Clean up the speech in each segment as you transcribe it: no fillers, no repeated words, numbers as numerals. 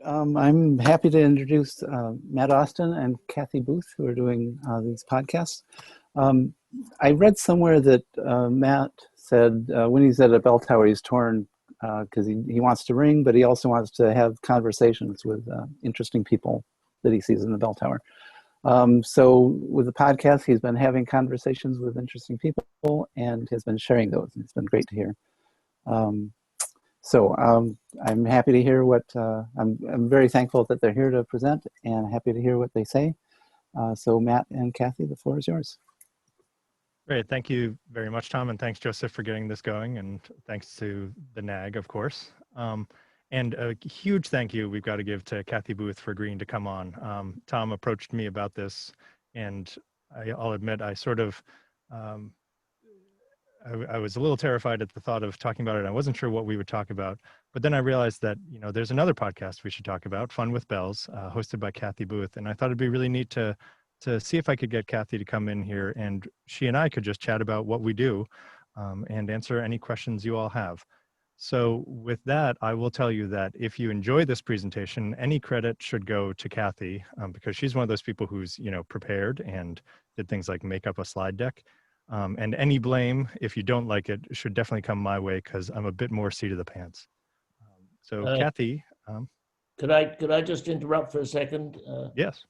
I'm happy to introduce Matt Austin and Cathy Booth, who are doing these podcasts. I read somewhere that Matt said when he's at a bell tower, he's torn because he wants to ring, but he also wants to have conversations with interesting people that he sees in the bell tower. So with the podcast, he's been having conversations with interesting people and has been sharing those. And it's been great to hear. So I'm happy to hear what, I'm very thankful that they're here to present and happy to hear what they say. So Matt and Cathy, the floor is yours. Great, thank you very much, Tom, and thanks, Joseph, for getting this going, and thanks to the NAG, of course. And a huge thank you we've got to give to Cathy Booth for agreeing to come on. Tom approached me about this, and I'll admit I sort of, I was a little terrified at the thought of talking about it. I wasn't sure what we would talk about, but then I realized that, you know, there's another podcast we should talk about, Fun with Bells, hosted by Cathy Booth, and I thought it'd be really neat to see if I could get Cathy to come in here and she and I could just chat about what we do and answer any questions you all have. So with that, I will tell you that if you enjoy this presentation, any credit should go to Cathy because she's one of those people who's, you know, prepared and did things like make up a slide deck. And any blame, if you don't like it, should definitely come my way because I'm a bit more seat of the pants. Cathy. Could I just interrupt for a second? Yes.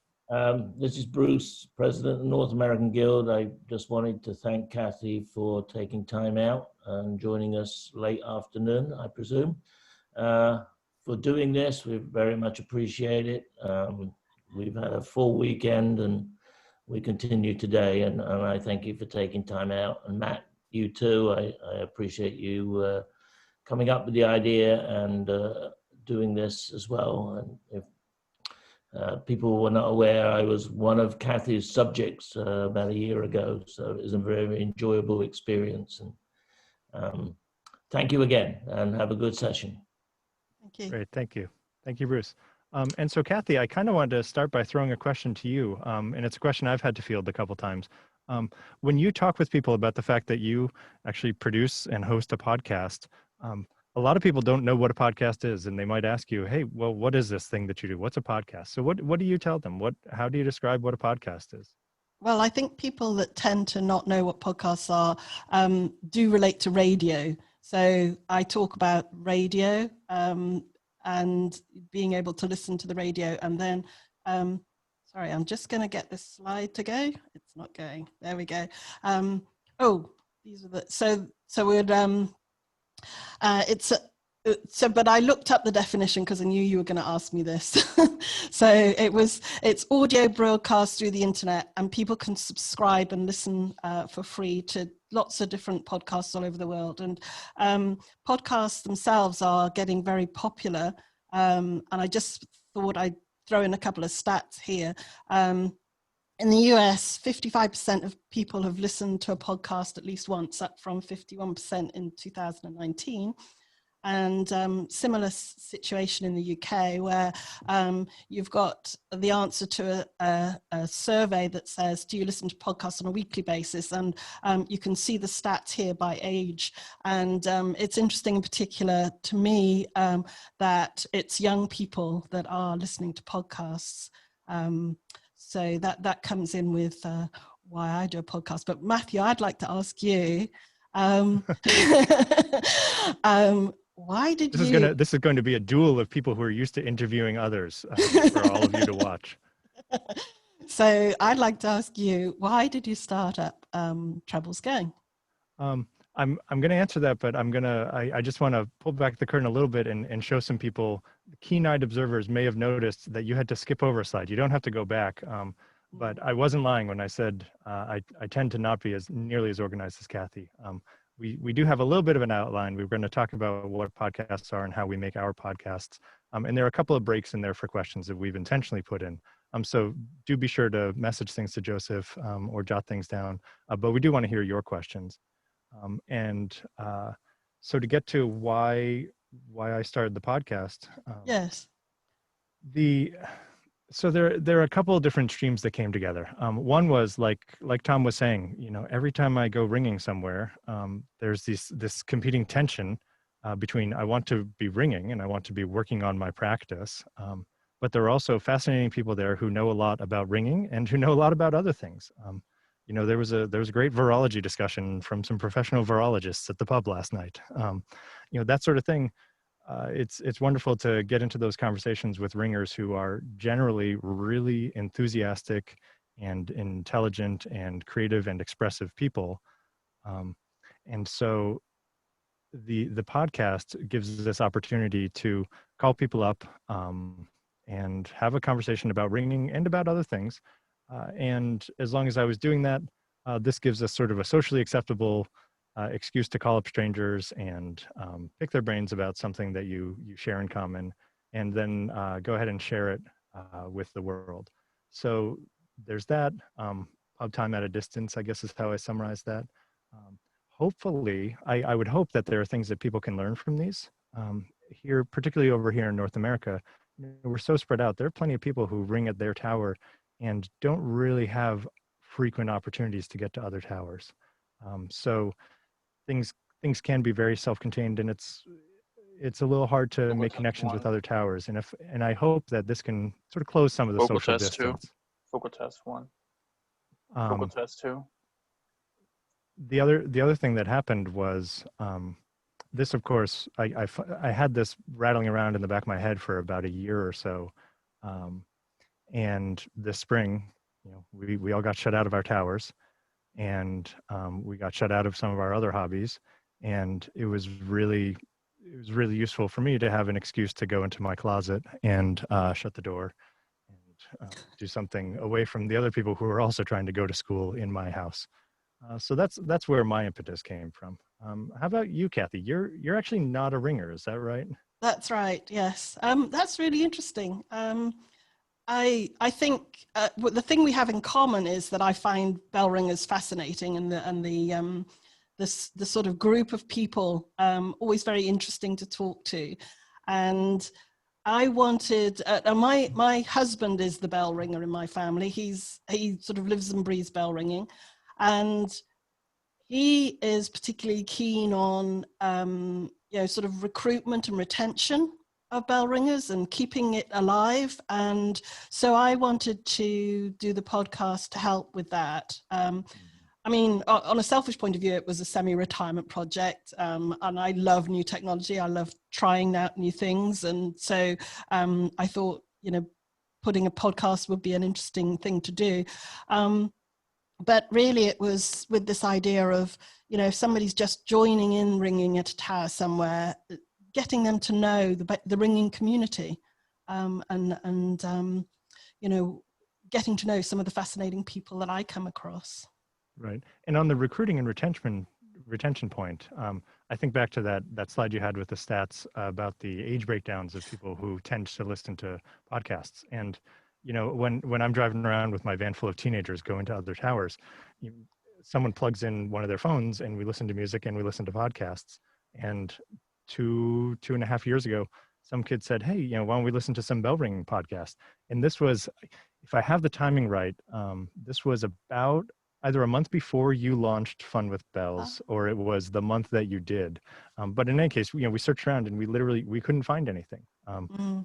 This is Bruce, President of the North American Guild. I just wanted to thank Cathy for taking time out and joining us late afternoon, I presume. For doing this, we very much appreciate it. We've had a full weekend and we continue today, and I thank you for taking time out. And Matt, you too, I appreciate you coming up with the idea and doing this as well. And if people were not aware, I was one of Cathy's subjects about a year ago, so it was a very enjoyable experience. And thank you again, and have a good session. Thank you. Great, thank you. Thank you, Bruce. And so Cathy, I kind of wanted to start by throwing a question to you, and it's a question I've had to field a couple times. When you talk with people about the fact that you actually produce and host a podcast, a lot of people don't know what a podcast is, and they might ask you, hey, well, what is this thing that you do? What's a podcast? So what do you tell them? How do you describe what a podcast is? Well, I think people that tend to not know what podcasts are do relate to radio. So I talk about radio and being able to listen to the radio. And then, sorry, I'm just going to get this slide to go. It's not going. There we go. Oh, these are the, so we'd, but I looked up the definition because I knew you were going to ask me this. So it's audio broadcast through the internet, and people can subscribe and listen for free to lots of different podcasts all over the world. And podcasts themselves are getting very popular. And I just thought I'd throw in a couple of stats here. In the US, 55% of people have listened to a podcast at least once, up from 51% in 2019. And similar situation in the UK, where you've got the answer to a survey that says, do you listen to podcasts on a weekly basis? And you can see the stats here by age. And it's interesting in particular to me that it's young people that are listening to podcasts. So that comes in with why I do a podcast. But Mathew, I'd like to ask you, why did this is going to be a duel of people who are used to interviewing others for all of you to watch. So I'd like to ask you, why did you start up Treble's Gang? I'm going to answer that, but I just want to pull back the curtain a little bit and show some people. Keen-eyed observers may have noticed that you had to skip over a slide. You don't have to go back, but I wasn't lying when I said I tend to not be nearly as organized as Cathy. We do have a little bit of an outline. We're going to talk about what podcasts are and how we make our podcasts. And there are a couple of breaks in there for questions that we've intentionally put in. So do be sure to message things to Joseph or jot things down. But we do want to hear your questions. So to get to why I started the podcast. Yes. So there are a couple of different streams that came together. One was like Tom was saying, you know, every time I go ringing somewhere, there's this competing tension between I want to be ringing and I want to be working on my practice. But there are also fascinating people there who know a lot about ringing and who know a lot about other things. You know, there was a great virology discussion from some professional virologists at the pub last night. You know, that sort of thing. It's wonderful to get into those conversations with ringers who are generally really enthusiastic and intelligent and creative and expressive people. And so the podcast gives us this opportunity to call people up and have a conversation about ringing and about other things. And as long as I was doing that, this gives us sort of a socially acceptable excuse to call up strangers and pick their brains about something that you share in common, and then go ahead and share it with the world. So there's that. Pub time at a distance, I guess, is how I summarize that. Hopefully, I would hope that there are things that people can learn from these. Here, particularly over here in North America, you know, we're so spread out. There are plenty of people who ring at their tower and don't really have frequent opportunities to get to other towers. So things can be very self-contained, and it's a little hard to make connections with other towers. And I hope that this can sort of close some of the Vocal social test distance. 2. Vocal test 1. Vocal test 2. The other thing that happened was this, of course, I had this rattling around in the back of my head for about a year or so, and this spring, you know, we all got shut out of our towers, and we got shut out of some of our other hobbies, and it was really useful for me to have an excuse to go into my closet and shut the door and do something away from the other people who were also trying to go to school in my house. So that's where my impetus came from. How about you, Cathy? You're actually not a ringer, is that right? That's right. Yes. That's really interesting. I think the thing we have in common is that I find bell ringers fascinating, and the sort of group of people always very interesting to talk to. And I wanted my husband is the bell ringer in my family. He sort of lives and breathes bell ringing, and he is particularly keen on you know, sort of recruitment and retention of bell ringers and keeping it alive. And so I wanted to do the podcast to help with that. I mean, on a selfish point of view, it was a semi-retirement project, and I love new technology. I love trying out new things. And so I thought, you know, putting a podcast would be an interesting thing to do. But really it was with this idea of, you know, if somebody's just joining in ringing at a tower somewhere, getting them to know the ringing community, and you know, getting to know some of the fascinating people that I come across. Right. And on the recruiting and retention point, I think back to that slide you had with the stats about the age breakdowns of people who tend to listen to podcasts. And you know, when I'm driving around with my van full of teenagers going to other towers, someone plugs in one of their phones and we listen to music and we listen to podcasts. And two and a half years ago, some kid said, "Hey, you know, why don't we listen to some bell ringing podcast?" And this was, if I have the timing right, this was about either a month before you launched Fun with Bells, or it was the month that you did. But in any case, you know, we searched around and we couldn't find anything.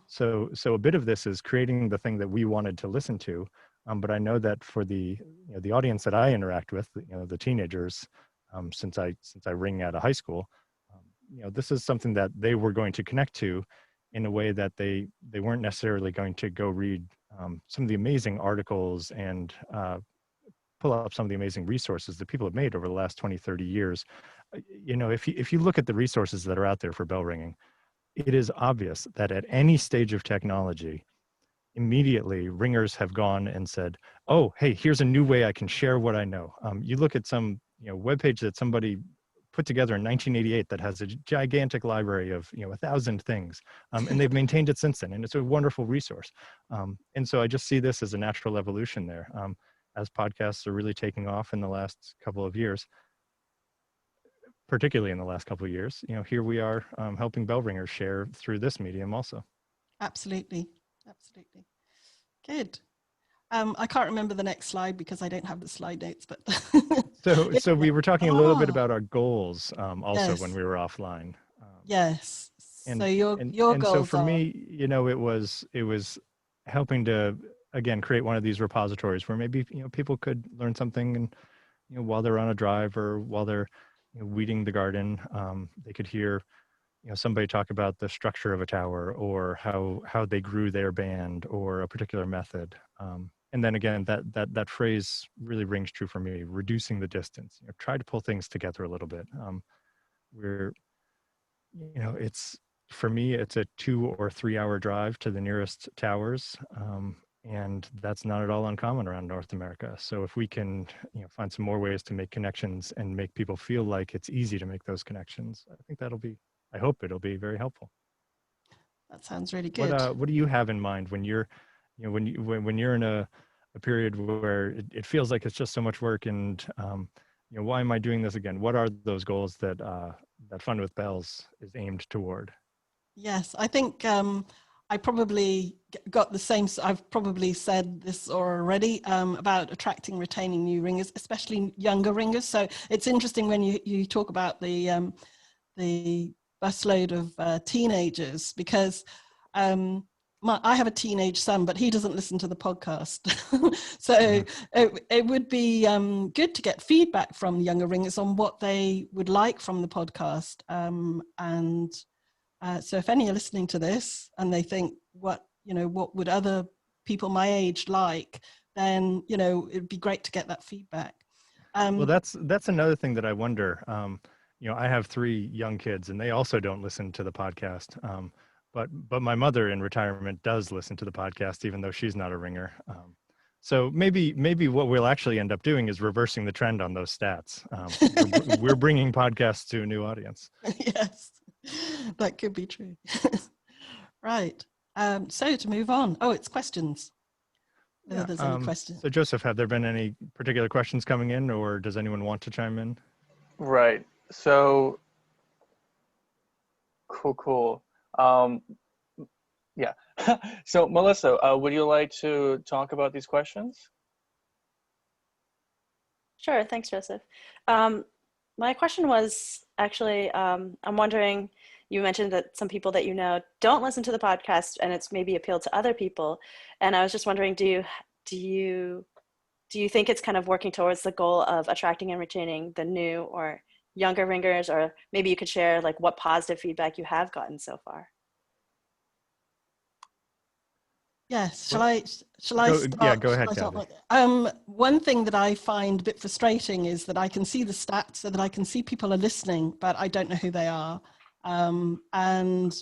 So a bit of this is creating the thing that we wanted to listen to. But I know that for the audience that I interact with, you know, the teenagers, since I ring out of high school, you know, this is something that they were going to connect to in a way that they weren't necessarily going to go read some of the amazing articles and pull up some of the amazing resources that people have made over the last 20, 30 years. You know, if you look at the resources that are out there for bell ringing, it is obvious that at any stage of technology, immediately ringers have gone and said, "Oh, hey, here's a new way I can share what I know." You look at some, you know, webpage that somebody put together in 1988 that has a gigantic library of, you know, 1,000 things, and they've maintained it since then, and it's a wonderful resource. And so I just see this as a natural evolution there. As podcasts are really taking off in the last couple of years, particularly in the last couple of years, you know, here we are helping bell ringers share through this medium also. Absolutely. Absolutely. Good. I can't remember the next slide because I don't have the slide notes, but. So we were talking a little bit about our goals also, yes, when we were offline. Yes. And So your and so goals for are, me, you know, it was helping to again create one of these repositories where maybe, you know, people could learn something, and you know, while they're on a drive or while they're, you know, weeding the garden, they could hear, you know, somebody talk about the structure of a tower, or how they grew their band, or a particular method. And then again, that phrase really rings true for me: reducing the distance. You know, try to pull things together a little bit. We're, you know, it's, for me, it's a 2 or 3 hour drive to the nearest towers. And that's not at all uncommon around North America. So if we can, you know, find some more ways to make connections and make people feel like it's easy to make those connections, I think that'll be, I hope it'll be very helpful. that sounds really good. What do you have in mind when you're, you know, when you're in a period where it feels like it's just so much work, and you know, why am I doing this again? What are those goals that that Fun with Bells is aimed toward? Yes, I think I probably got the same. I've probably said this already about attracting, retaining new ringers, especially younger ringers. So it's interesting when you talk about the busload of teenagers, because I have a teenage son, but he doesn't listen to the podcast. So it would be good to get feedback from younger ringers on what they would like from the podcast. So if any are listening to this and they think, what would other people my age like, then, you know, it'd be great to get that feedback. Well, that's another thing that I wonder. You know, I have 3 young kids, and they also don't listen to the podcast. But my mother in retirement does listen to the podcast, even though she's not a ringer. So maybe what we'll actually end up doing is reversing the trend on those stats. We're bringing podcasts to a new audience. Yes, that could be true. Right. So to move on. Oh, it's questions. Whether there's any questions. So Joseph, have there been any particular questions coming in, or does anyone want to chime in? Right. So cool. Yeah. So Melissa, would you like to talk about these questions? Sure. Thanks, Joseph. My question was actually, I'm wondering, you mentioned that some people that you know don't listen to the podcast, and it's maybe appealed to other people. And I was just wondering, do you think it's kind of working towards the goal of attracting and retaining the new or younger ringers, or maybe you could share like what positive feedback you have gotten so far? Yes. Well, Shall I start? Yeah, go ahead, Cathy. One thing that I find a bit frustrating is that I can see the stats, so that I can see people are listening, but I don't know who they are. And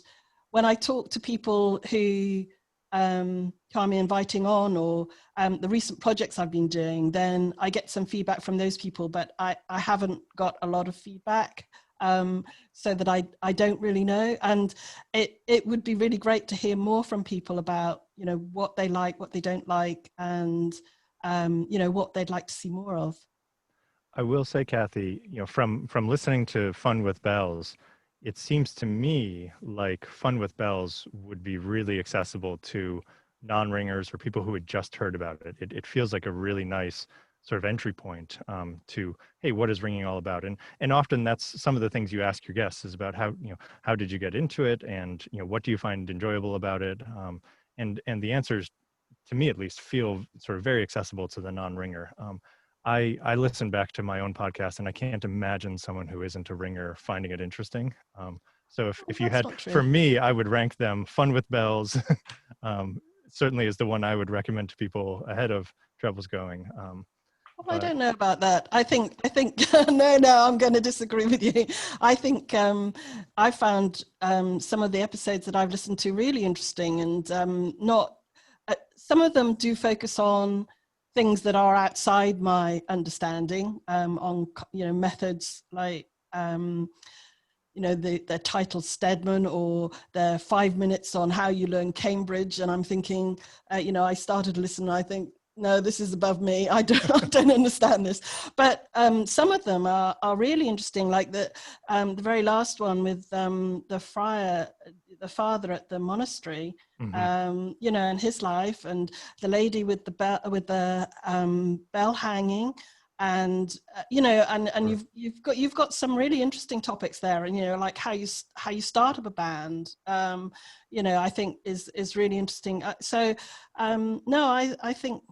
when I talk to people who I'm inviting on, or the recent projects I've been doing, then I get some feedback from those people, but I haven't got a lot of feedback. So that I don't really know, and it would be really great to hear more from people about, you know, what they like, what they don't like, and you know, what they'd like to see more of. I will say, Cathy, you know, from listening to Fun with Bells, it seems to me like Fun with Bells would be really accessible to non-ringers or people who had just heard about it. It feels like a really nice sort of entry point to, hey, what is ringing all about? And often that's some of the things you ask your guests is about how, you know, how did you get into it, and, you know, what do you find enjoyable about it? And the answers, to me at least, feel sort of very accessible to the non-ringer. I listen back to my own podcast, and I can't imagine someone who isn't a ringer finding it interesting. So if you had, for me, I would rank them. Fun with Bells certainly is the one I would recommend to people ahead of Treble's Going. Well, I don't know about that. I think no, I'm going to disagree with you. I think I found some of the episodes that I've listened to really interesting, and some of them do focus on things that are outside my understanding, on, you know, methods like you know, the title Stedman, or the 5 minutes on how you learn Cambridge, and I'm thinking, you know, I started to listen, and I think, no, this is above me. I don't understand this. But some of them are really interesting, like the very last one with the friar, the father at the monastery, Mm-hmm. you know, and his life, and the lady with the bell hanging. and and you've got some really interesting topics there, and like how you start up a band, I think is really interesting. I think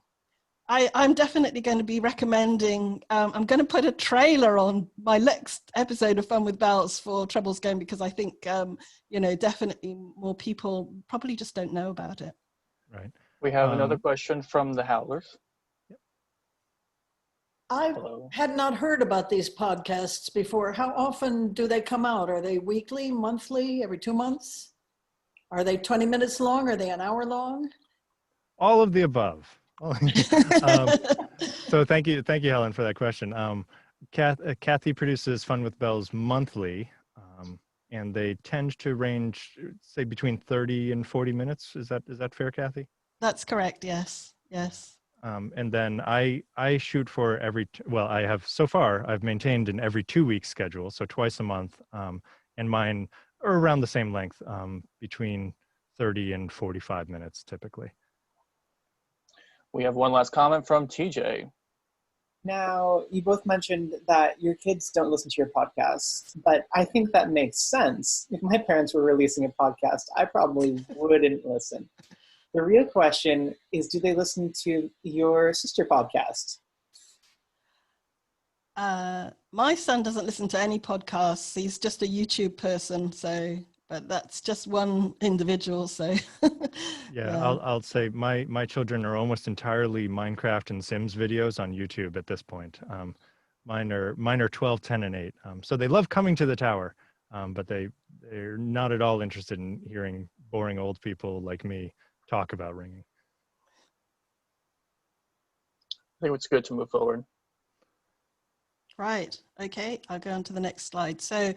I'm definitely going to be recommending, I'm going to put a trailer on my next episode of Fun with Bells for Treble's Game, because I think, definitely more people probably just don't know about it. Right. We have another question from the Howlers. I Hello. had not heard about these podcasts before. How often do they come out? Are they weekly, monthly, every 2 months? Are they 20 minutes long? Are they an hour long? All of the above. So thank you, Helen, for that question. Cathy produces Fun with Bells monthly, and they tend to range, say, between 30 and 40 minutes. Is that fair, Cathy? That's correct. Yes. And then I shoot for I've maintained an every 2 week schedule, so twice a month, and mine are around the same length, between 30 and 45 minutes typically. We have one last comment from TJ. Now, you both mentioned that your kids don't listen to your podcasts, but I think that makes sense. If my parents were releasing a podcast, I probably wouldn't listen. The real question is, do they listen to your sister podcast? My son doesn't listen to any podcasts. He's just a YouTube person, but that's just one individual. So yeah. I'll say my children are almost entirely Minecraft and Sims videos on YouTube at this point. Mine are 12, 10, and 8. So they love coming to the tower, but they're not at all interested in hearing boring old people like me talk about ringing. I think it's good to move forward. Right. Okay. I'll go on to the next slide. So,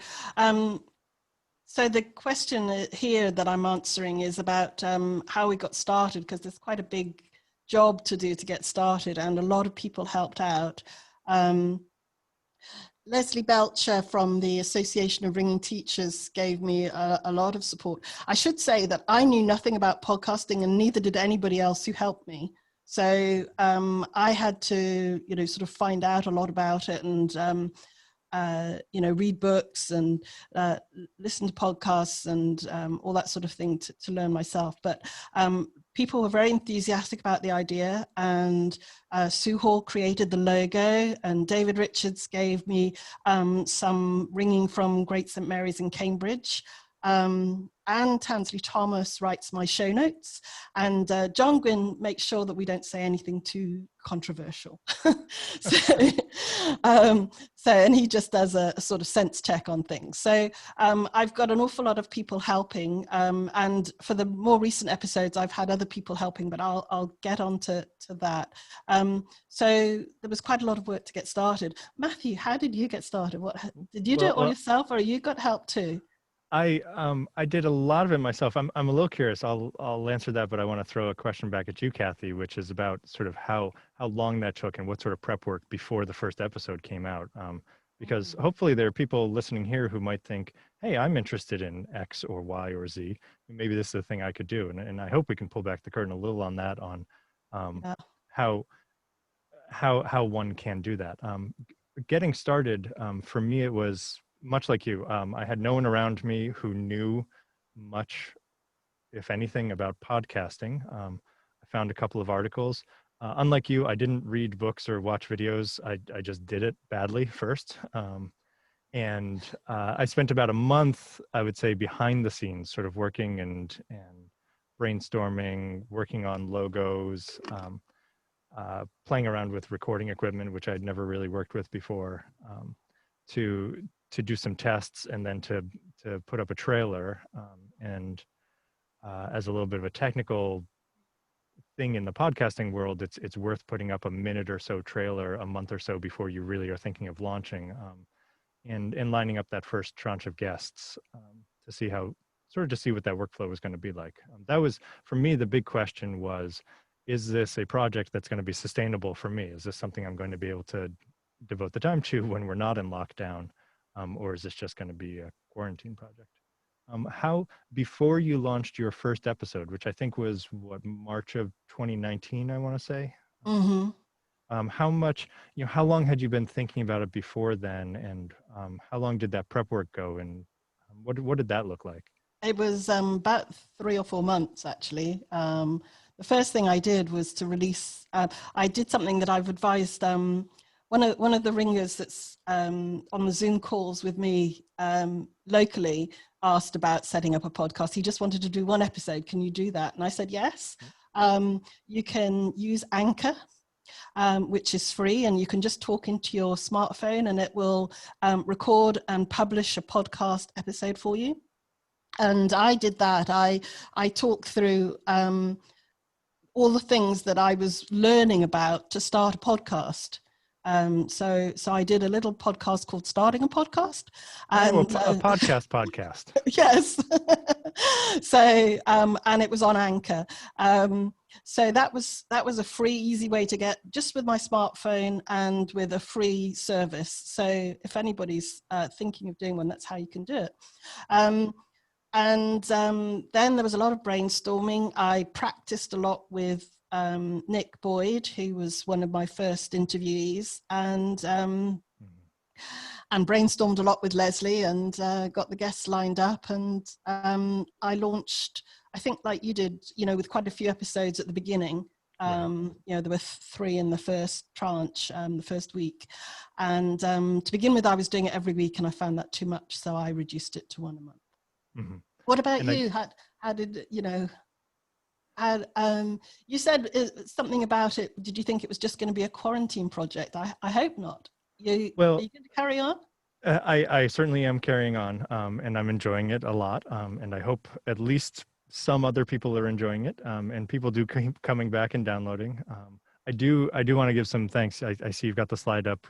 so the question here that I'm answering is about how we got started, because there's quite a big job to do to get started, and a lot of people helped out. Leslie Belcher from the Association of Ringing Teachers gave me a lot of support. I should say that I knew nothing about podcasting, and neither did anybody else who helped me. So I had to, sort of find out a lot about it, and read books and listen to podcasts and all that sort of thing to learn myself. But people were very enthusiastic about the idea, and Sue Hall created the logo, and David Richards gave me some ringing from Great St. Mary's in Cambridge. And Tansley Thomas writes my show notes, and John Gwynn makes sure that we don't say anything too controversial. And he just does a sort of sense check on things. So I've got an awful lot of people helping, and for the more recent episodes I've had other people helping, but I'll get on to that. So there was quite a lot of work to get started. Mathew, how did you get started? Did you do it all yourself, or you got help too? I did a lot of it myself. I'm a little curious. I'll answer that, but I want to throw a question back at you, Cathy, which is about sort of how long that took and what sort of prep work before the first episode came out. Because hopefully there are people listening here who might think, hey, I'm interested in X or Y or Z. Maybe this is the thing I could do. And I hope we can pull back the curtain a little on that, on how one can do that. Getting started, for me, it was much like you. I had no one around me who knew much, if anything, about podcasting. I found a couple of articles. Unlike you, I didn't read books or watch videos. I just did it badly first. And I spent about a month, I would say, behind the scenes, sort of working and brainstorming, working on logos, playing around with recording equipment, which I'd never really worked with before, to do some tests, and then to put up a trailer. And as a little bit of a technical thing in the podcasting world, it's worth putting up a minute or so trailer a month or so before you really are thinking of launching, and lining up that first tranche of guests, to see what that workflow was going to be like. That was, for me, the big question was, is this a project that's going to be sustainable for me? Is this something I'm going to be able to devote the time to when we're not in lockdown? Or is this just going to be a quarantine project? How, before you launched your first episode, which I think was March of 2019, I want to say. Mm-hmm. How much, how long had you been thinking about it before then, and how long did that prep work go, and what did that look like? It was about 3 or 4 months, actually. The first thing I did was to release, I did something that I've advised one of the ringers that's on the Zoom calls with me locally asked about setting up a podcast. He just wanted to do 1 episode. Can you do that? And I said, yes. You can use Anchor, which is free, and you can just talk into your smartphone and it will record and publish a podcast episode for you. And I did that. I talked through all the things that I was learning about to start a podcast. So I did a little podcast called Starting a Podcast. And, a podcast. Yes. So, and it was on Anchor. So that was a free, easy way to get, just with my smartphone and with a free service. So if anybody's thinking of doing one, that's how you can do it. And then there was a lot of brainstorming. I practiced a lot with Nick Boyd, who was one of my first interviewees, and brainstormed a lot with Leslie, and got the guests lined up. And I launched, I think like you did, with quite a few episodes at the beginning. There were 3 in the first tranche, the first week. And to begin with, I was doing it every week, and I found that too much, so I reduced it to 1 a month. Mm-hmm. What about you? How did you said something about it? Did you think it was just going to be a quarantine project? I hope not. Are you going to carry on? I certainly am carrying on, and I'm enjoying it a lot. And I hope at least some other people are enjoying it, and people do keep coming back and downloading. I do want to give some thanks. I see you've got the slide up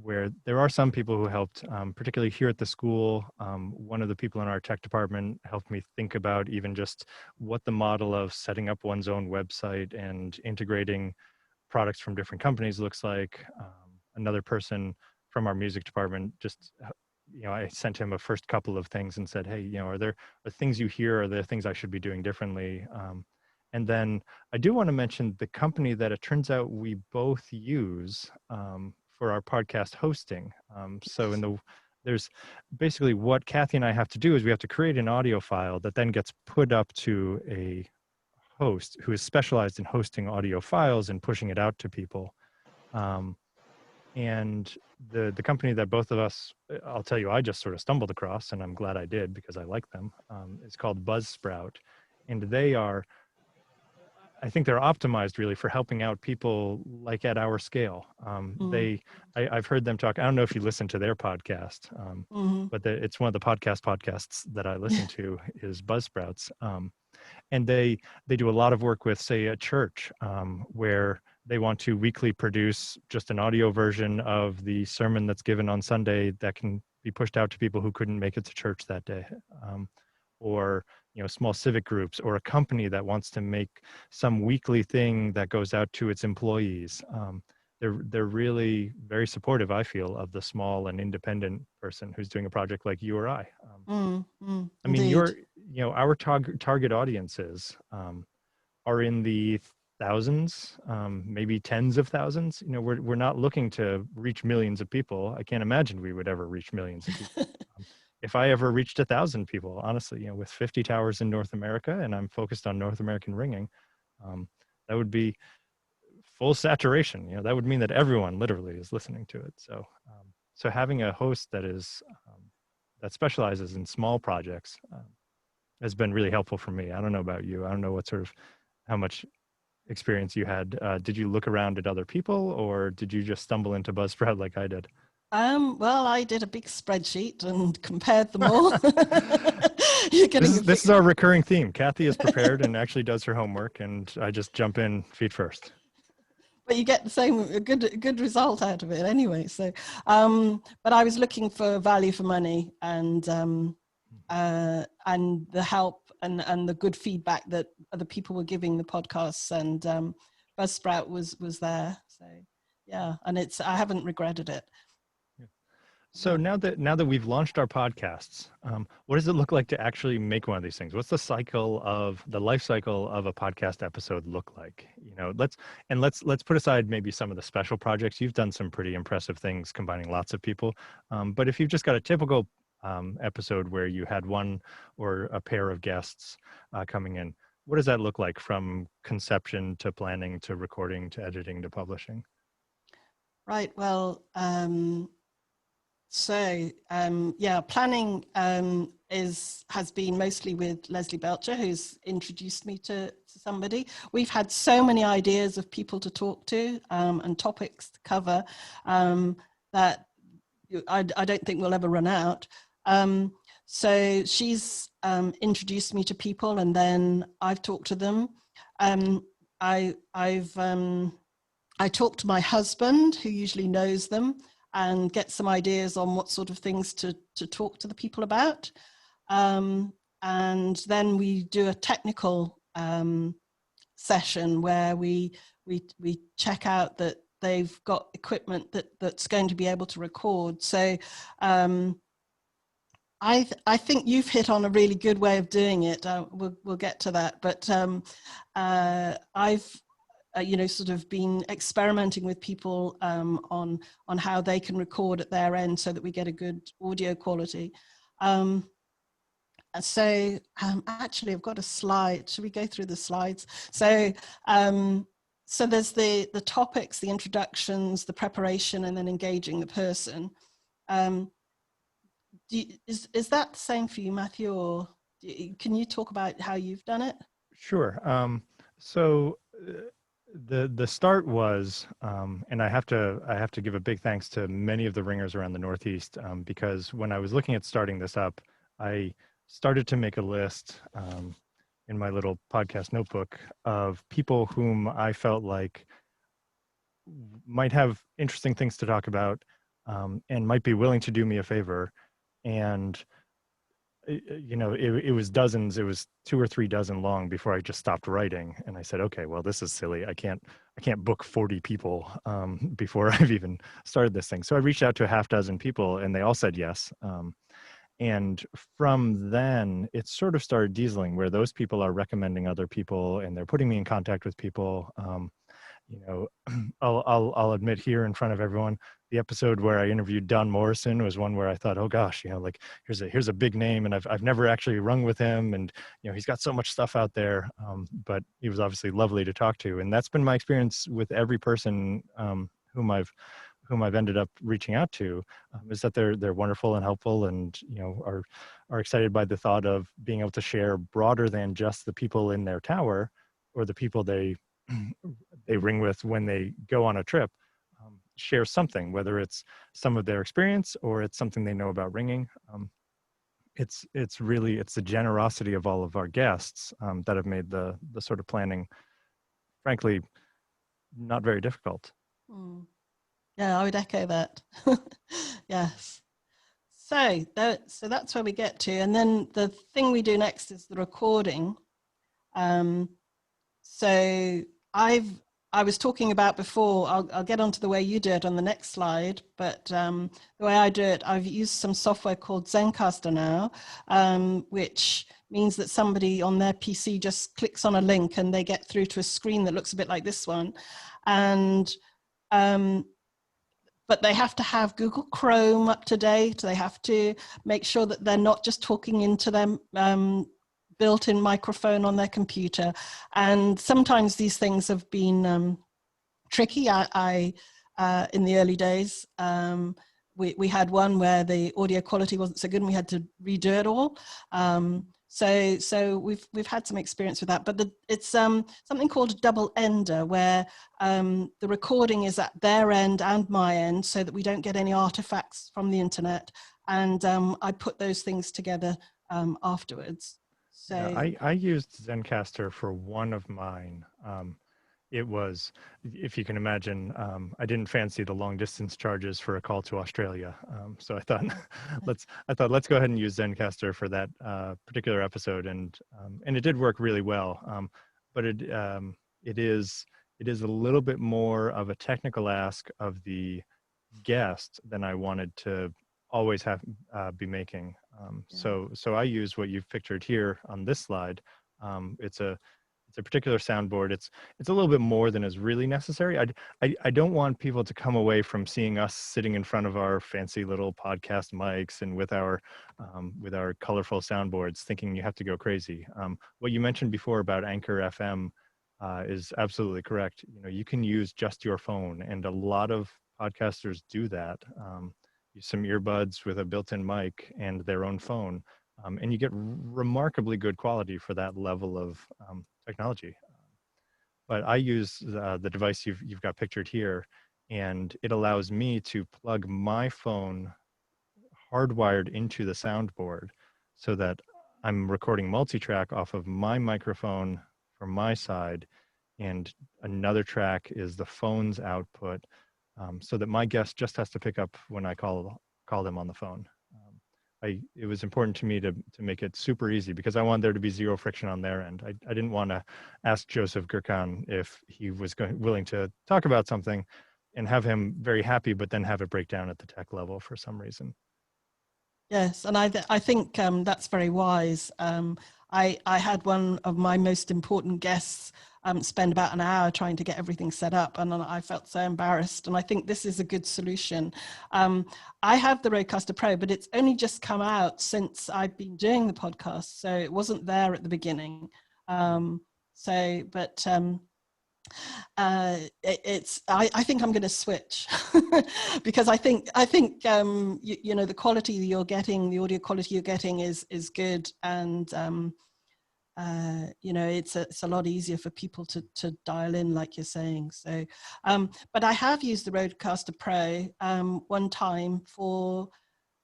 where there are some people who helped, particularly here at the school. One of the people in our tech department helped me think about even just what the model of setting up one's own website and integrating products from different companies looks like. Another person from our music department just, I sent him a first couple of things and said, hey, are there things you hear? Are there things I should be doing differently? And then I do want to mention the company that it turns out we both use for our podcast hosting. So there's basically what Cathy and I have to do is we have to create an audio file that then gets put up to a host who is specialized in hosting audio files and pushing it out to people. And the company that both of us, I'll tell you, I just sort of stumbled across, and I'm glad I did because I like them, is called Buzzsprout. And they are, I think they're optimized really for helping out people like at our scale. I've heard them talk. I don't know if you listen to their podcast, but it's one of the podcasts that I listen to is Buzzsprouts. And they do a lot of work with, say, a church where they want to weekly produce just an audio version of the sermon that's given on Sunday that can be pushed out to people who couldn't make it to church that day. Or small civic groups, or a company that wants to make some weekly thing that goes out to its employees. They're really very supportive, I feel, of the small and independent person who's doing a project like you or I. I mean, our target audiences are in the thousands, maybe tens of thousands. We're not looking to reach millions of people. I can't imagine we would ever reach millions of people. If I ever reached 1,000 people, honestly, with 50 towers in North America, and I'm focused on North American ringing, that would be full saturation. That would mean that everyone literally is listening to it. So, so having a host that is that specializes in small projects has been really helpful for me. I don't know about you. I don't know how much experience you had. Did you look around at other people, or did you just stumble into Buzzsprout like I did? Well, I did a big spreadsheet and compared them all. This is our recurring theme. Cathy is prepared and actually does her homework, and I just jump in feet first. But you get a good result out of it anyway. So, but I was looking for value for money, and the help and the good feedback that other people were giving the podcasts, and Buzzsprout was there. So yeah, and I haven't regretted it. So now that we've launched our podcasts, what does it look like to actually make one of these things? What's the life cycle of a podcast episode look like? You know, let's put aside maybe some of the special projects. You've done some pretty impressive things combining lots of people. But if you've just got a typical episode where you had one or a pair of guests coming in, what does that look like from conception to planning to recording to editing to publishing? Right. Well, planning has been mostly with Leslie Belcher, who's introduced me to somebody. We've had so many ideas of people to talk to and topics to cover that I don't think we'll ever run out. So she's introduced me to people, and then I've talked to them. I talk to my husband, who usually knows them, and get some ideas on what sort of things to talk to the people about. And then we do a technical session where we check out that they've got equipment that's going to be able to record. So I think you've hit on a really good way of doing it. We'll get to that, but I've sort of been experimenting with people on how they can record at their end so that we get a good audio quality. Actually, I've got a slide. Should we go through the slides? So there's the topics, the introductions, the preparation, and then engaging the person. Is that the same for you, Mathew, or can you talk about how you've done it? Sure. The start was, and I have to give a big thanks to many of the ringers around the Northeast, because when I was looking at starting this up, I started to make a list in my little podcast notebook of people whom I felt like might have interesting things to talk about and might be willing to do me a favor. And it was dozens. It was 2 or 3 dozen long before I just stopped writing. And I said, okay, well, this is silly. I can't book 40 people before I've even started this thing. So I reached out to a half dozen people, and they all said yes. And from then, it sort of started dieseling, where those people are recommending other people, and they're putting me in contact with people. I'll admit here in front of everyone, the episode where I interviewed Don Morrison was one where I thought, oh gosh, like here's a big name, and I've never actually rung with him, and he's got so much stuff out there, but he was obviously lovely to talk to. And that's been my experience with every person whom I've ended up reaching out to, is that they're wonderful and helpful, and are excited by the thought of being able to share broader than just the people in their tower or the people they ring with when they go on a trip. Share something, whether it's some of their experience or it's something they know about ringing. It's the generosity of all of our guests that have made the sort of planning, frankly, not very difficult. Yeah, I would echo that. Yes. So that's where we get to, and then the thing we do next is the recording. So I was talking about before, I'll get onto the way you do it on the next slide, but the way I do it, I've used some software called Zencastr now, which means that somebody on their PC just clicks on a link and they get through to a screen that looks a bit like this one. And but they have to have Google Chrome up to date. They have to make sure that they're not just talking into them built-in microphone on their computer. And sometimes these things have been tricky. I in the early days, we had one where the audio quality wasn't so good and we had to redo it all. So we've had some experience with that, but it's something called a double ender, where the recording is at their end and my end, so that we don't get any artifacts from the internet. And I put those things together afterwards. So yeah, I used Zencastr for one of mine. It was, if you can imagine, I didn't fancy the long distance charges for a call to Australia. So I thought, let's go ahead and use Zencastr for that particular episode. And it did work really well. But it is a little bit more of a technical ask of the guest than I wanted to always have be making. So I use what you've pictured here on this slide. It's a particular soundboard. It's a little bit more than is really necessary. I don't want people to come away from seeing us sitting in front of our fancy little podcast mics and with our colorful soundboards thinking you have to go crazy. What you mentioned before about Anchor FM is absolutely correct. You know, you can use just your phone, and a lot of podcasters do that. Use some earbuds with a built-in mic and their own phone, and you get remarkably good quality for that level of technology. But I use the device you've got pictured here, and it allows me to plug my phone hardwired into the soundboard so that I'm recording multi-track off of my microphone from my side, and another track is the phone's output, so that my guest just has to pick up when I call them on the phone. It was important to me to make it super easy because I wanted there to be zero friction on their end. I didn't want to ask Joseph Gurkan if he was willing to talk about something and have him very happy, but then have it break down at the tech level for some reason. Yes, and I think that's very wise. I had one of my most important guests spend about an hour trying to get everything set up, and I felt so embarrassed. And I think this is a good solution. I have the Rodecaster Pro, but it's only just come out since I've been doing the podcast, so it wasn't there at the beginning. I think I'm going to switch because I think you know, the quality you're getting, the audio quality you're getting is good, and you know, it's a lot easier for people to dial in, like you're saying. So but I have used the Rodecaster Pro one time for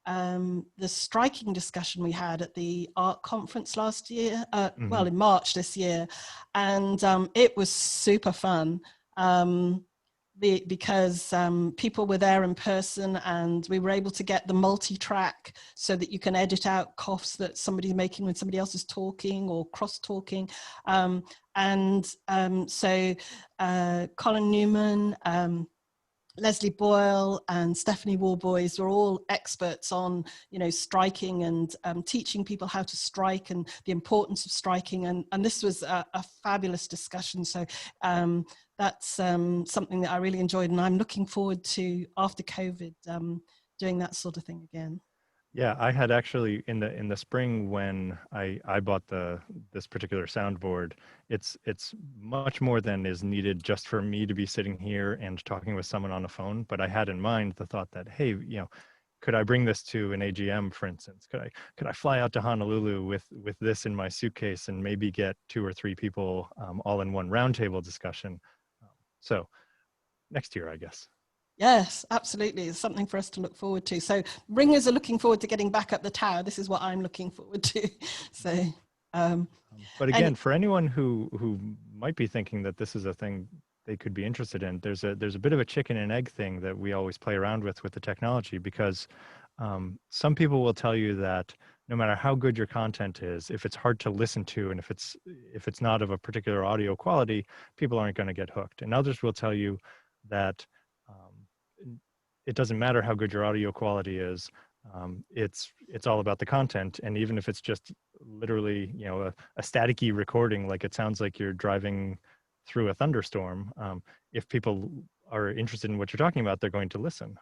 the striking discussion we had at the art conference last year, well, in March this year, and it was super fun because people were there in person, and we were able to get the multi-track so that you can edit out coughs that somebody's making when somebody else is talking or cross-talking. So Colin Newman, Leslie Boyle and Stephanie Warboys were all experts on, you know, striking and teaching people how to strike and the importance of striking. And this was a fabulous discussion. So that's something that I really enjoyed, and I'm looking forward to, after COVID, doing that sort of thing again. Yeah, I had actually in the spring when I bought this particular soundboard, it's much more than is needed just for me to be sitting here and talking with someone on a phone. But I had in mind the thought that, hey, you know, could I bring this to an AGM, for instance? Could I fly out to Honolulu with this in my suitcase and maybe get 2 or 3 people all in one roundtable discussion? So next year, I guess. Yes, absolutely. It's something for us to look forward to. So ringers are looking forward to getting back up the tower. This is what I'm looking forward to. So, but again, for anyone who might be thinking that this is a thing they could be interested in, there's a bit of a chicken and egg thing that we always play around with the technology, because some people will tell you that no matter how good your content is, if it's hard to listen to and if it's not of a particular audio quality, people aren't going to get hooked. And others will tell you that it doesn't matter how good your audio quality is. It's all about the content. And even if it's just literally, you know, a staticky recording, like it sounds like you're driving through a thunderstorm, if people are interested in what you're talking about, they're going to listen.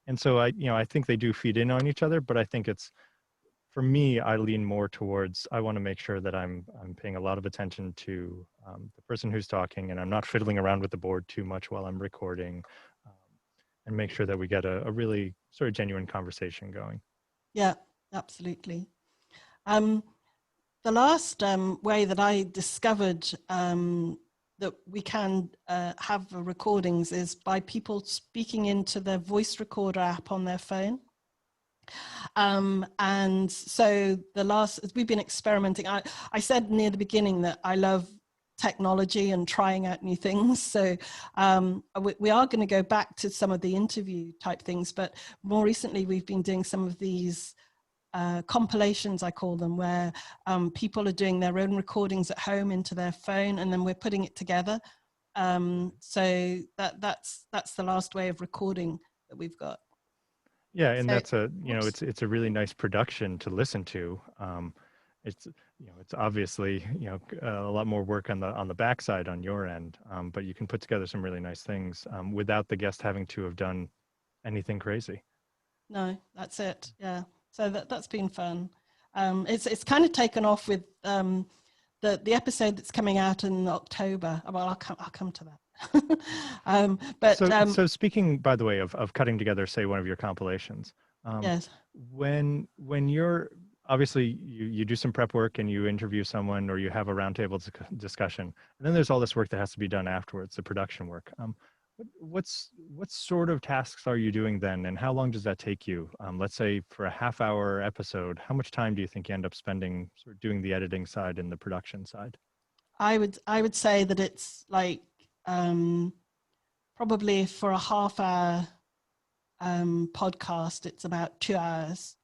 And so I think they do feed in on each other, but I think for me, I lean more towards, I want to make sure that I'm paying a lot of attention to the person who's talking, and I'm not fiddling around with the board too much while I'm recording, and make sure that we get a really sort of genuine conversation going. Yeah, absolutely. The last way that I discovered that we can have recordings is by people speaking into their voice recorder app on their phone. And so we've been experimenting. I said near the beginning that I love technology and trying out new things. So we are going to go back to some of the interview type things, but more recently we've been doing some of these compilations, I call them, where people are doing their own recordings at home into their phone, and then we're putting it together. So that's the last way of recording that we've got. Yeah, and So, that's it's a really nice production to listen to. It's it's obviously a lot more work on the backside on your end, but you can put together some really nice things without the guest having to have done anything crazy. no, that's it. Yeah. So that's been fun. It's kind of taken off with the episode that's coming out in October. Well, I'll come to that. So speaking, by the way, of cutting together, say, one of your compilations, yes. when you're obviously you do some prep work and you interview someone or you have a roundtable discussion, and then there's all this work that has to be done afterwards, the production work. What sort of tasks are you doing then, and how long does that take you? Let's say for a half-hour episode, how much time do you think you end up spending sort of doing the editing side and the production side? I would say that it's like probably for a half-hour podcast, it's about 2 hours.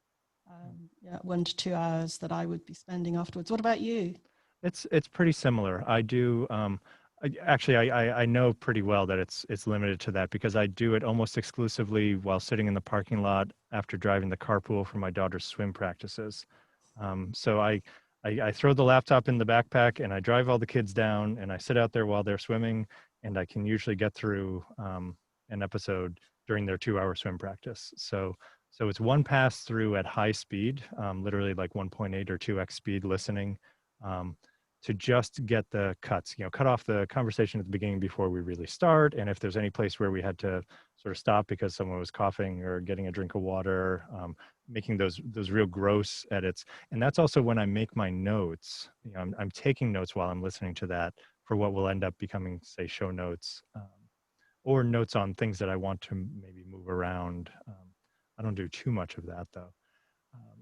1 to 2 hours that I would be spending afterwards. What about you? It's pretty similar. I do. I know pretty well that it's limited to that because I do it almost exclusively while sitting in the parking lot after driving the carpool for my daughter's swim practices. So I throw the laptop in the backpack and I drive all the kids down and I sit out there while they're swimming, and I can usually get through an episode during their 2-hour swim practice. So it's one pass through at high speed, literally like 1.8 or 2x speed listening, to just get the cuts, cut off the conversation at the beginning before we really start. And if there's any place where we had to sort of stop because someone was coughing or getting a drink of water, making those real gross edits. And that's also when I make my notes. I'm taking notes while I'm listening to that for what will end up becoming, say, show notes, or notes on things that I want to maybe move around. I don't do too much of that though.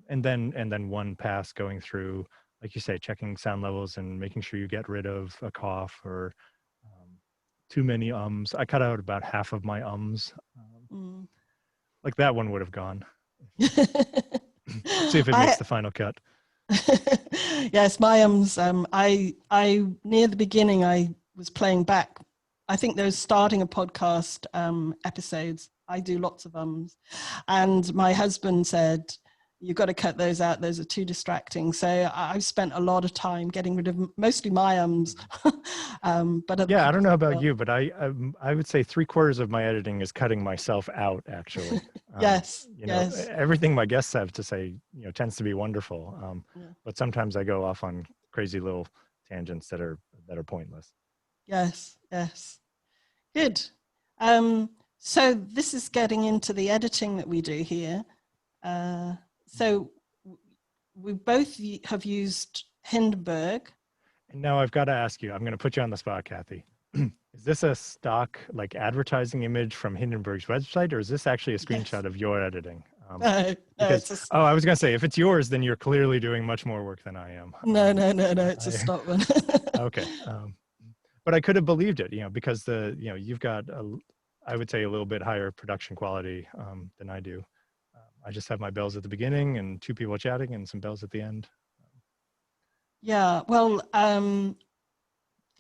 And then one pass going through, like you say, checking sound levels and making sure you get rid of a cough or too many ums. I cut out about half of my ums. Like that one would have gone. See if it makes the final cut. Yes, my ums. I near the beginning, I was playing back. I think those starting a podcast episodes, I do lots of ums. And my husband said, you've got to cut those out. Those are too distracting. So I've spent a lot of time getting rid of mostly my ums. But yeah, I don't know about you, but I would say 3/4 of my editing is cutting myself out, actually. Yes, yes. Everything my guests have to say, tends to be wonderful. But sometimes I go off on crazy little tangents that are pointless. Yes, yes. Good. So this is getting into the editing that we do here. So we both have used Hindenburg. And now I've got to ask you, I'm going to put you on the spot, Cathy. Is this a stock like advertising image from Hindenburg's website, or is this actually a screenshot of your editing? I was going to say, if it's yours, then you're clearly doing much more work than I am. No, it's a stock one. Okay. But I could have believed it, because you've got, I would say, a little bit higher production quality than I do. I just have my bells at the beginning and 2 people chatting and some bells at the end. Yeah, well,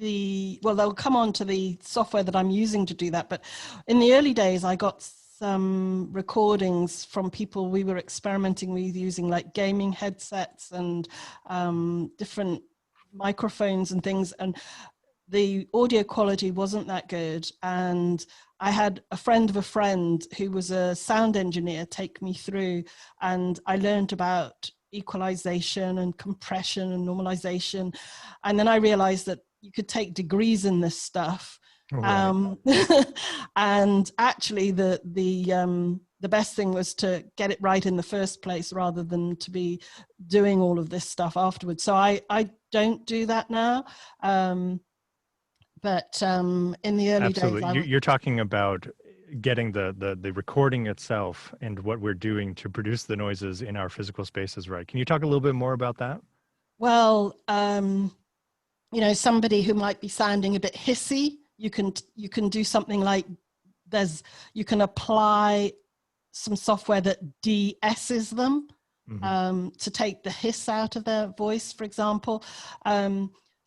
they'll come on to the software that I'm using to do that. But in the early days, I got some recordings from people we were experimenting with using like gaming headsets and different microphones and things. And the audio quality wasn't that good. And I had a friend of a friend who was a sound engineer take me through, and I learned about equalization and compression and normalization. And then I realized that you could take degrees in this stuff. Right. And actually the best thing was to get it right in the first place rather than to be doing all of this stuff afterwards. So I don't do that now. But in the early days, you're talking about getting the recording itself and what we're doing to produce the noises in our physical spaces, right? Can you talk a little bit more about that? Well, somebody who might be sounding a bit hissy, you can do something like you can apply some software that de-esses them to take the hiss out of their voice, for example.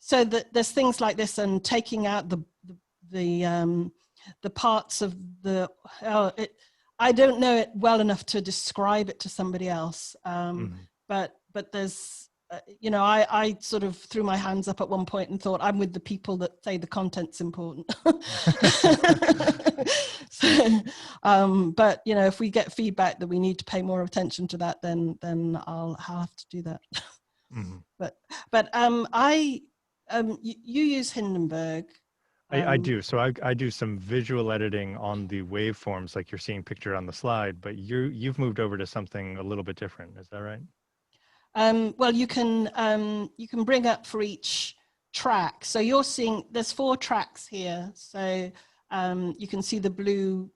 So that there's things like this, and taking out the parts of the I don't know it well enough to describe it to somebody else. But there's, you know, I sort of threw my hands up at one point and thought, I'm with the people that say the content's important. So, but you know, if we get feedback that we need to pay more attention to that, then I'll have to do that. You use Hindenburg. I do. So I do some visual editing on the waveforms, like you're seeing pictured on the slide, but you've moved over to something a little bit different. Is that right? Well, you can bring up for each track. So you're seeing there's 4 tracks here. So you can see the blue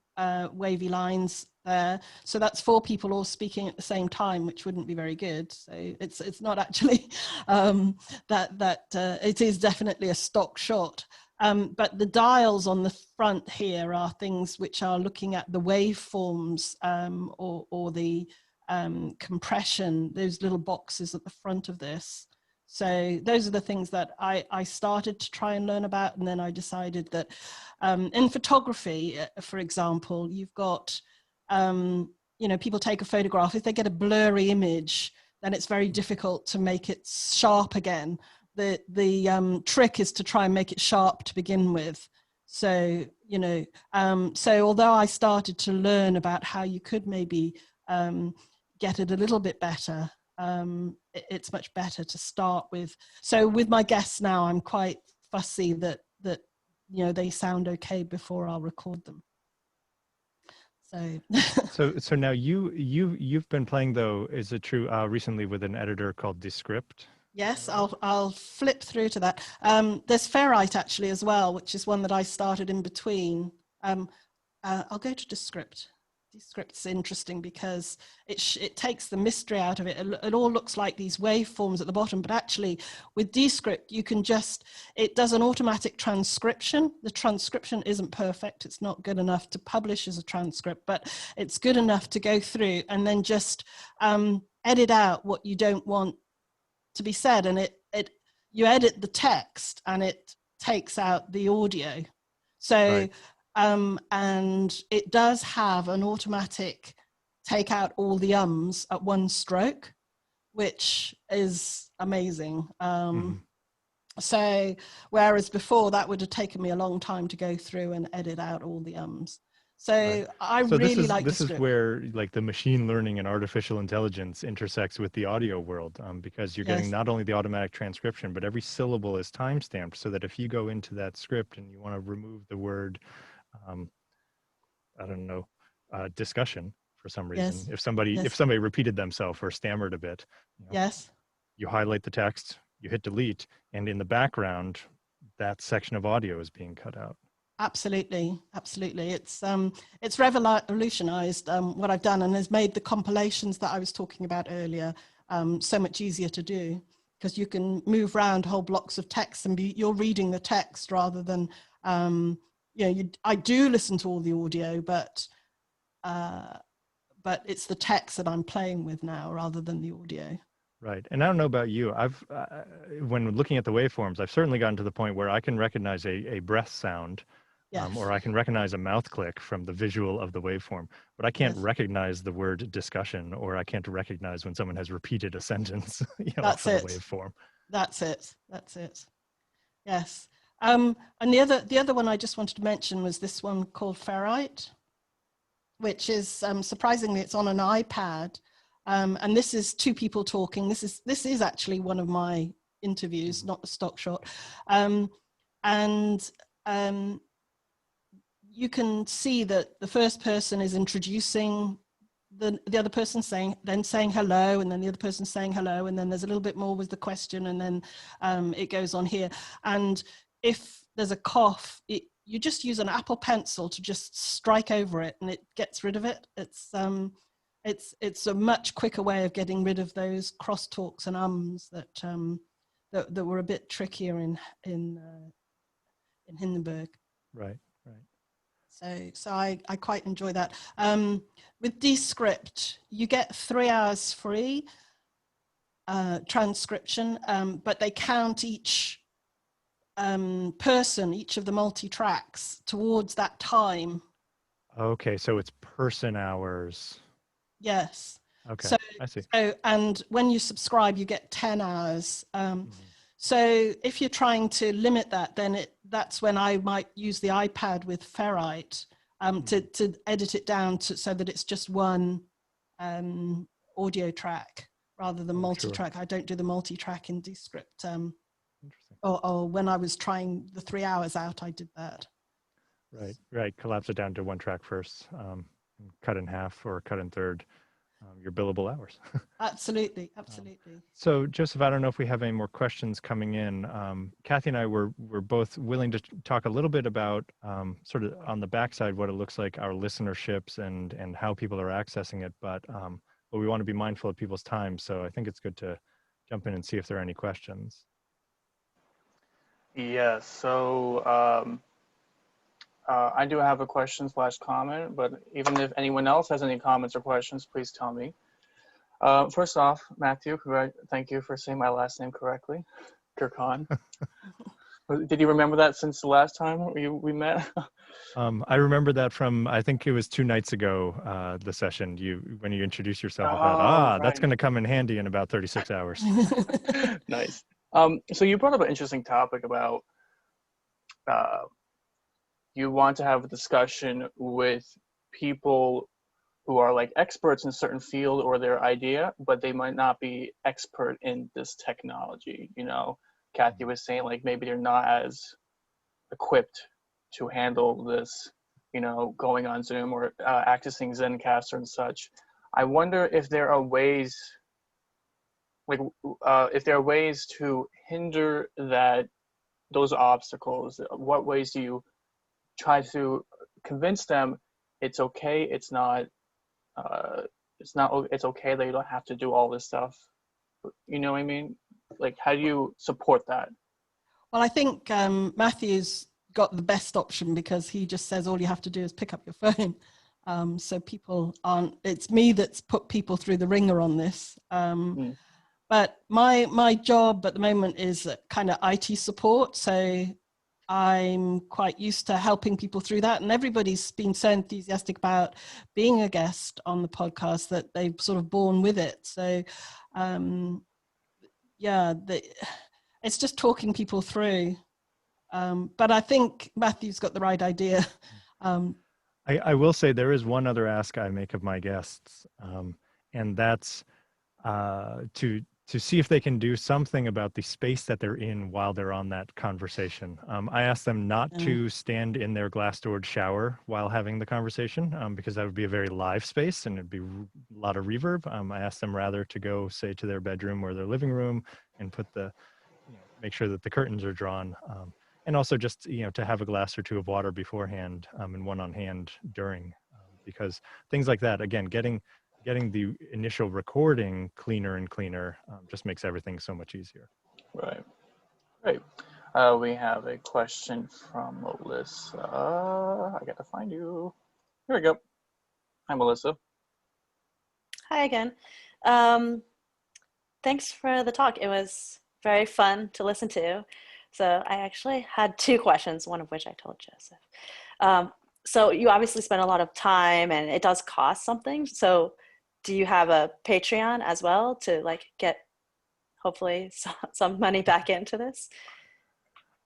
wavy lines there. So that's 4 people all speaking at the same time, which wouldn't be very good. So it's not actually it is definitely a stock shot. But the dials on the front here are things which are looking at the waveforms or the compression, those little boxes at the front of this. So those are the things that I started to try and learn about, and then I decided that in photography, for example, you've got, you know, people take a photograph. If they get a blurry image, then it's very difficult to make it sharp again. The trick is to try and make it sharp to begin with. So, you know, so although I started to learn about how you could maybe get it a little bit better, it's much better to start with. So with my guests now, I'm quite fussy that you know, they sound okay before I'll record them. So now you've been playing, though, is it true, recently with an editor called Descript? Yes, I'll flip through to that. There's Ferrite actually as well, which is one that I started in between. I'll go to Descript. Descript's interesting because it takes the mystery out of it. It all looks like these waveforms at the bottom, but actually with Descript, you can it does an automatic transcription. The transcription isn't perfect. It's not good enough to publish as a transcript, but it's good enough to go through and then just edit out what you don't want to be said. And you edit the text and it takes out the audio. So, right. And it does have an automatic take out all the ums at one stroke, which is amazing. So whereas before that would have taken me a long time to go through and edit out all the ums. So right. I really like this is where like the machine learning and artificial intelligence intersects with the audio world, because you're getting not only the automatic transcription, but every syllable is timestamped, so that if you go into that script and you want to remove the word, I don't know, discussion for some reason, if somebody repeated themselves or stammered a bit, you know, you highlight the text, you hit delete, and in the background, that section of audio is being cut out. Absolutely. It's revolutionized what I've done, and has made the compilations that I was talking about earlier so much easier to do, because you can move around whole blocks of text and you're reading the text rather than you know, I do listen to all the audio, but it's the text that I'm playing with now rather than the audio. Right. And I don't know about you, when looking at the waveforms, I've certainly gotten to the point where I can recognize a breath sound, or I can recognize a mouth click from the visual of the waveform, but I can't recognize the word discussion, or I can't recognize when someone has repeated a sentence, you know, off of the waveform. That's it. Yes. And the other one I just wanted to mention was this one called Ferrite, which is surprisingly, it's on an iPad. And this is 2 people talking. This is actually one of my interviews, not the stock shot. You can see that the first person is introducing the other person, saying hello, and then the other person saying hello, and then there's a little bit more with the question, and then it goes on here. And if there's a cough, you just use an Apple Pencil to just strike over it, and it gets rid of it. It's a much quicker way of getting rid of those crosstalks and ums that were a bit trickier in Hindenburg. Right. So I quite enjoy that. With Descript, you get 3 hours free transcription, but they count each person, each of the multi-tracks towards that time. Okay, so it's person hours. Yes. Okay, So, I see. and when you subscribe, you get 10 hours. Mhm. So if you're trying to limit that, then that's when I might use the iPad with Ferrite to edit it down so that it's just one audio track rather than multi-track. Sure. I don't do the multi-track in Descript. Interesting. Or when I was trying the 3 hours out, I did that. Right. Collapse it down to one track first, cut in half or cut in third, your billable hours. Absolutely. So Joseph, I don't know if we have any more questions coming in. Cathy and I were both willing to talk a little bit about sort of on the backside what it looks like, our listenerships and how people are accessing it, but we want to be mindful of people's time. So I think it's good to jump in and see if there are any questions. Yes. So I do have a question / comment, but even if anyone else has any comments or questions, please tell me. First off, Mathew, thank you for saying my last name correctly, Kirkan. Did you remember that since the last time we met? I remember that from, I think it was 2 nights ago, the session, when you introduced yourself, I thought, that's going to come in handy in about 36 hours. Nice. So you brought up an interesting topic about you want to have a discussion with people who are like experts in a certain field or their idea, but they might not be expert in this technology. You know, Cathy was saying like maybe they're not as equipped to handle this, you know, going on Zoom or accessing Zencaster and such. I wonder if there are ways, like, if there are ways to hinder those obstacles. What ways do you try to convince them it's okay, it's okay that you don't have to do all this stuff? You know what I mean? Like, how do you support that? Well, I think Mathew's got the best option because he just says all you have to do is pick up your phone. So people aren't, it's me that's put people through the ringer on this. But my job at the moment is kind of IT support. So I'm quite used to helping people through that. And everybody's been so enthusiastic about being a guest on the podcast that they've sort of born with it. So it's just talking people through. But I think Mathew's got the right idea. I will say there is one other ask I make of my guests, and that's to see if they can do something about the space that they're in while they're on that conversation. I ask them not to stand in their glass-doored shower while having the conversation, because that would be a very live space and it'd be a lot of reverb. I ask them rather to go, say, to their bedroom or their living room and make sure that the curtains are drawn. And also just, to have a glass or two of water beforehand and one on hand during, because things like that, again, getting the initial recording cleaner and cleaner just makes everything so much easier. Right. Great. We have a question from Melissa. I got to find you. Here we go. Hi, Melissa. Hi again. Thanks for the talk. It was very fun to listen to. So I actually had 2 questions, one of which I told Joseph. So you obviously spend a lot of time and it does cost something. So do you have a Patreon as well to like get hopefully some money back into this?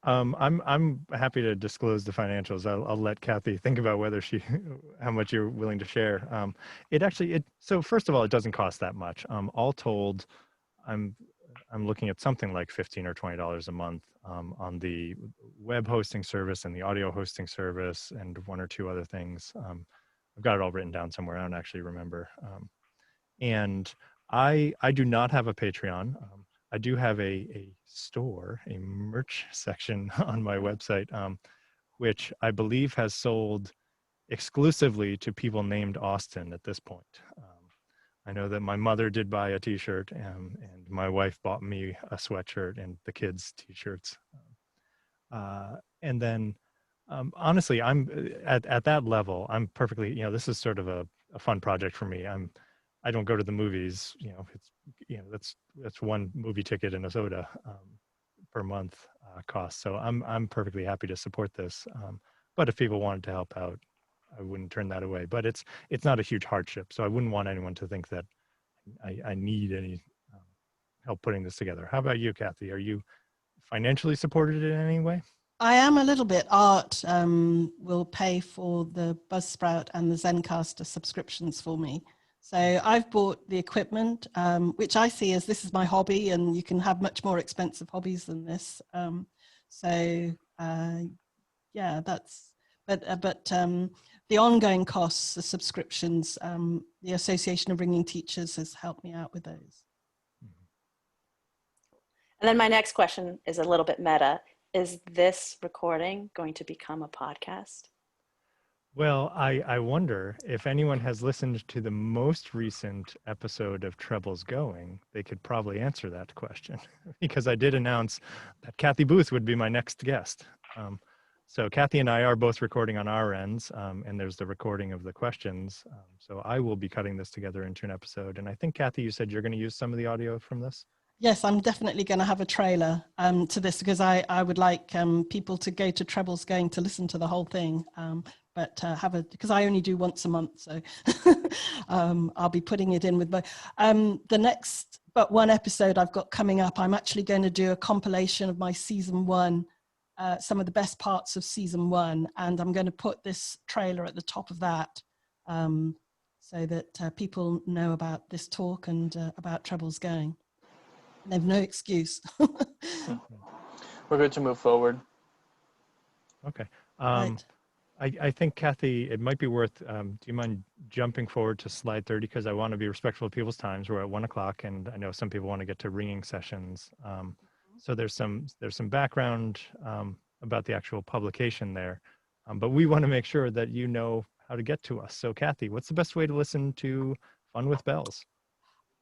I'm happy to disclose the financials. I'll let Cathy think about how much you're willing to share. So first of all, it doesn't cost that much. All told, I'm looking at something like $15 or $20 a month on the web hosting service and the audio hosting service and 1 or 2 other things. I've got it all written down somewhere. I don't actually remember. And I do not have a Patreon. I do have a store, a merch section on my website, which I believe has sold exclusively to people named Austin at this point. I know that my mother did buy a t-shirt and my wife bought me a sweatshirt and the kids t-shirts. And then honestly, I'm at that level, I'm perfectly, this is sort of a fun project for me. I don't go to the movies, that's 1 movie ticket and a soda per month cost. So I'm perfectly happy to support this. But if people wanted to help out, wouldn't turn that away. But it's not a huge hardship, so I wouldn't want anyone to think that I need any help putting this together. How about you, Cathy? Are you financially supported in any way? I am a little bit. Art will pay for the Buzzsprout and the Zencaster subscriptions for me. So I've bought the equipment, which I see as this is my hobby, and you can have much more expensive hobbies than this. Yeah, that's, but the ongoing costs, the subscriptions, the Association of Bringing Teachers has helped me out with those. And then my next question is a little bit meta. Is this recording going to become a podcast? Well, I wonder if anyone has listened to the most recent episode of Treble's Going, they could probably answer that question because I did announce that Cathy Booth would be my next guest. So Cathy and I are both recording on our ends, and there's the recording of the questions. So I will be cutting this together into an episode. And I think, Cathy, you said you're going to use some of the audio from this? Yes, I'm definitely going to have a trailer to this because I would like people to go to Treble's Going to listen to the whole thing, because I only do once a month, so I'll be putting it in with the next but one episode I've got coming up. I'm actually going to do a compilation of my season 1, some of the best parts of season 1, and I'm going to put this trailer at the top of that so that people know about this talk and about Treble's Going. They have no excuse. We're good to move forward. Okay. Right. I think, Cathy, it might be worth, do you mind jumping forward to slide 30? Because I want to be respectful of people's times. We're at 1 o'clock, and I know some people want to get to ringing sessions. So there's some background about the actual publication there. But we want to make sure that you know how to get to us. So, Cathy, what's the best way to listen to Fun with Bells?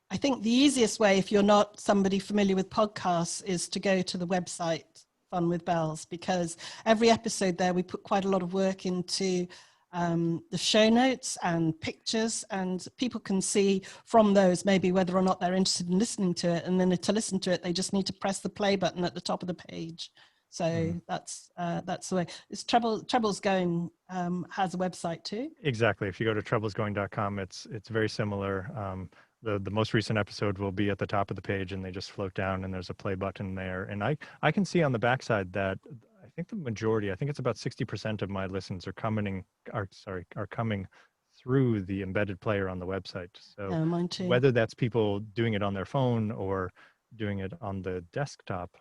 I think the easiest way, if you're not somebody familiar with podcasts, is to go to the website Fun with Bells, because every episode there we put quite a lot of work into the show notes and pictures, and people can see from those maybe whether or not they're interested in listening to it, and then to listen to it they just need to press the play button at the top of the page. So that's the way. It's Treble's Going has a website too. Exactly. If you go to treblesgoing.com, it's very similar. The most recent episode will be at the top of the page, and they just float down, and there's a play button there. And I can see on the backside that I think the majority, I think it's about 60% of my listens are coming through the embedded player on the website. So mine too. Whether that's people doing it on their phone or doing it on the desktop,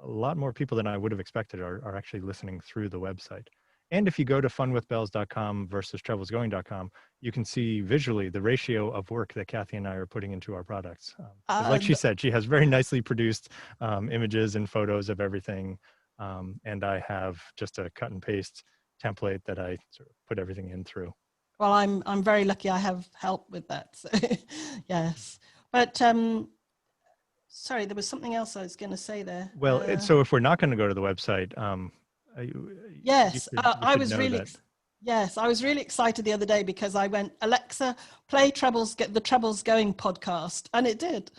a lot more people than I would have expected are actually listening through the website. And if you go to funwithbells.com versus treblesgoing.com, you can see visually the ratio of work that Cathy and I are putting into our products. Like she said, she has very nicely produced images and photos of everything. And I have just a cut and paste template that I sort of put everything in through. Well, I'm very lucky I have help with that. So yes. But sorry, there was something else I was going to say there. Well, so if we're not going to go to the website, yes, I was really excited the other day because I went, Alexa, play the Treble's Going podcast, and it did.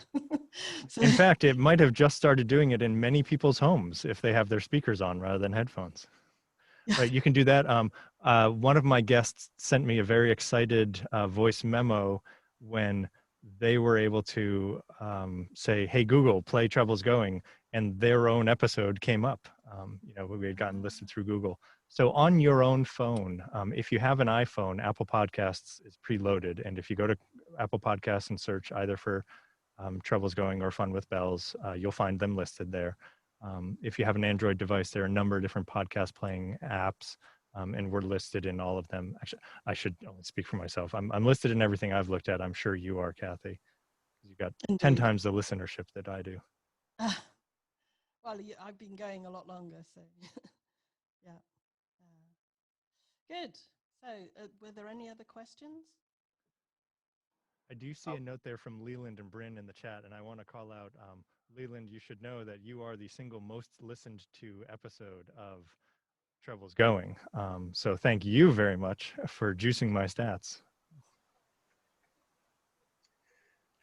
So, in fact, it might have just started doing it in many people's homes if they have their speakers on rather than headphones. Right, you can do that. One of my guests sent me a very excited voice memo when they were able to say, "Hey Google, play Treble's Going," and their own episode came up. We had gotten listed through Google. So on your own phone, if you have an iPhone, Apple Podcasts is preloaded. And if you go to Apple Podcasts and search either for Treble's Going or Fun with Bells, you'll find them listed there. If you have an Android device, there are a number of different podcast playing apps, and we're listed in all of them. Actually, I should only speak for myself. I'm listed in everything I've looked at. I'm sure you are, Cathy. You've got 10 times the listenership that I do. Well, I've been going a lot longer, so yeah. Good. So were there any other questions? I do see a note there from Leland and Bryn in the chat, and I want to call out, Leland, you should know that you are the single most listened to episode of Treble's Going. So thank you very much for juicing my stats.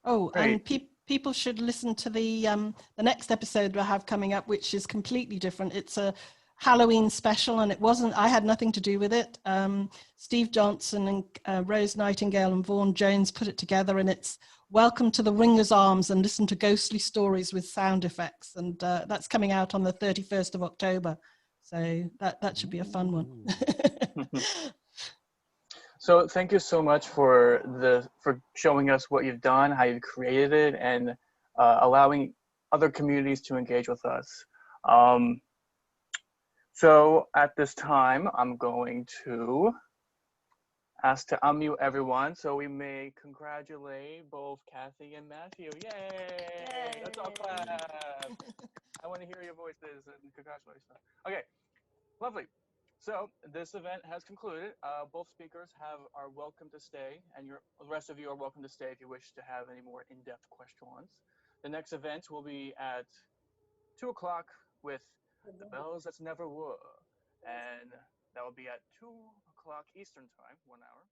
Oh, great. And people should listen to the next episode we'll have coming up, which is completely different. It's a Halloween special, and it wasn't, I had nothing to do with it. Steve Johnson and Rose Nightingale and Vaughan Jones put it together, and it's Welcome to the Ringer's Arms and Listen to Ghostly Stories with Sound Effects. And that's coming out on the 31st of October. So that should be a fun one. So thank you so much for showing us what you've done, how you've created it, and allowing other communities to engage with us. So at this time, I'm going to ask to unmute everyone so we may congratulate both Cathy and Mathew. Yay! Yay. Let's all clap. I want to hear your voices and congratulations. Okay, lovely. So this event has concluded. Both speakers are welcome to stay, and the rest of you are welcome to stay if you wish to have any more in-depth questions. The next event will be at 2 o'clock with The Bells That Never Were, and that will be at 2 o'clock Eastern Time, 1 hour.